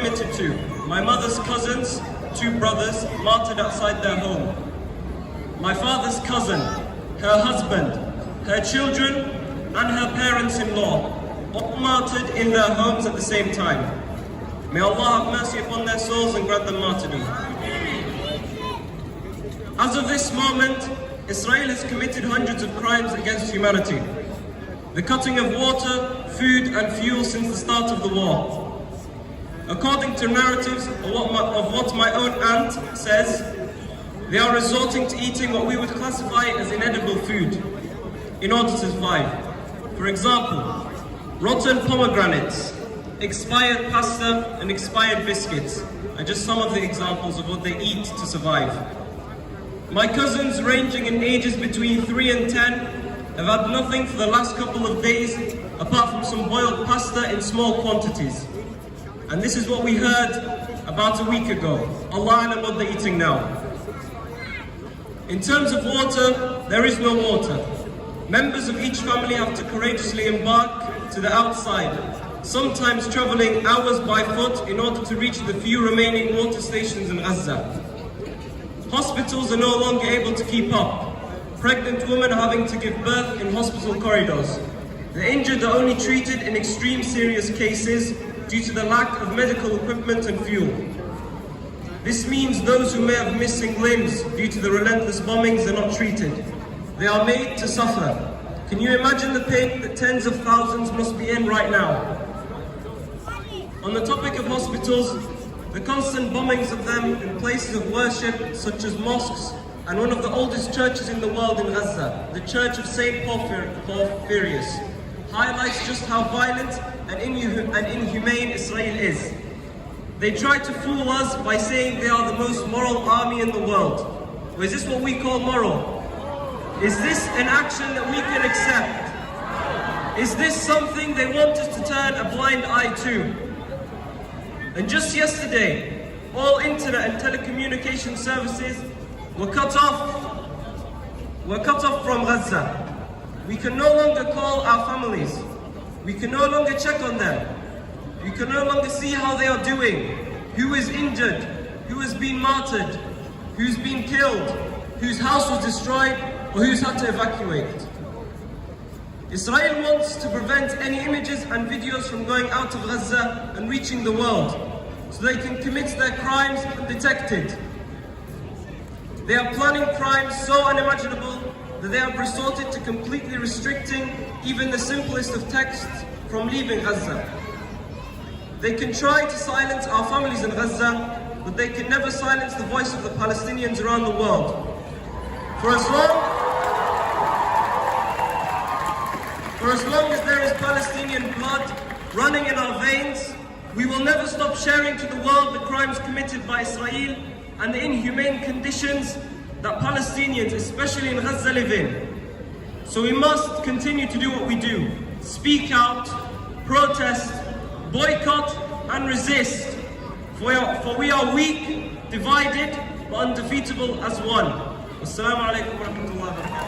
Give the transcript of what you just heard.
limited to my mother's cousins, 2 brothers martyred outside their home, my father's cousin, her husband, her children, and her parents-in-law, all martyred in their homes at the same time. May Allah have mercy upon their souls and grant them martyrdom. As of this moment, Israel has committed hundreds of crimes against humanity. The cutting of water, food and fuel since the start of the war. According to narratives of what my own aunt says, they are resorting to eating what we would classify as inedible food in order to survive. For example, rotten pomegranates, expired pasta and expired biscuits are just some of the examples of what they eat to survive. My cousins, ranging in ages between 3 and 10, have had nothing for the last couple of days apart from some boiled pasta in small quantities. And this is what we heard about a week ago. Allah knows what they're eating now. In terms of water, there is no water. Members of each family have to courageously embark to the outside, sometimes traveling hours by foot in order to reach the few remaining water stations in Gaza. Hospitals are no longer able to keep up. Pregnant women are having to give birth in hospital corridors. The injured are only treated in extreme serious cases due to the lack of medical equipment and fuel. This means those who may have missing limbs due to the relentless bombings are not treated. They are made to suffer. Can you imagine the pain that tens of thousands must be in right now? On the topic of hospitals, the constant bombings of them in places of worship such as mosques and one of the oldest churches in the world in Gaza, the Church of St. Porphyrius, highlights just how violent and inhumane Israel is. They try to fool us by saying they are the most moral army in the world. Or is this what we call moral? Is this an action that we can accept? Is this something they want us to turn a blind eye to? And just yesterday, all internet and telecommunication services were cut off from Gaza. We can no longer call our families. We can no longer check on them. We can no longer see how they are doing, who is injured, who has been martyred, who's been killed, whose house was destroyed, or who's had to evacuate. Israel wants to prevent any images and videos from going out of Gaza and reaching the world, so they can commit their crimes undetected. They are planning crimes so unimaginable that they have resorted to completely restricting even the simplest of texts from leaving Gaza. They can try to silence our families in Gaza, but they can never silence the voice of the Palestinians around the world. For as long as there is Palestinian blood running in our veins, we will never stop sharing to the world the crimes committed by Israel and the inhumane conditions that Palestinians, especially in Gaza, live in. So we must continue to do what we do. Speak out, protest, boycott and resist. For we are weak, divided, but undefeatable as one. Assalamu alaikum wa rahmatullahi wa barakatuh.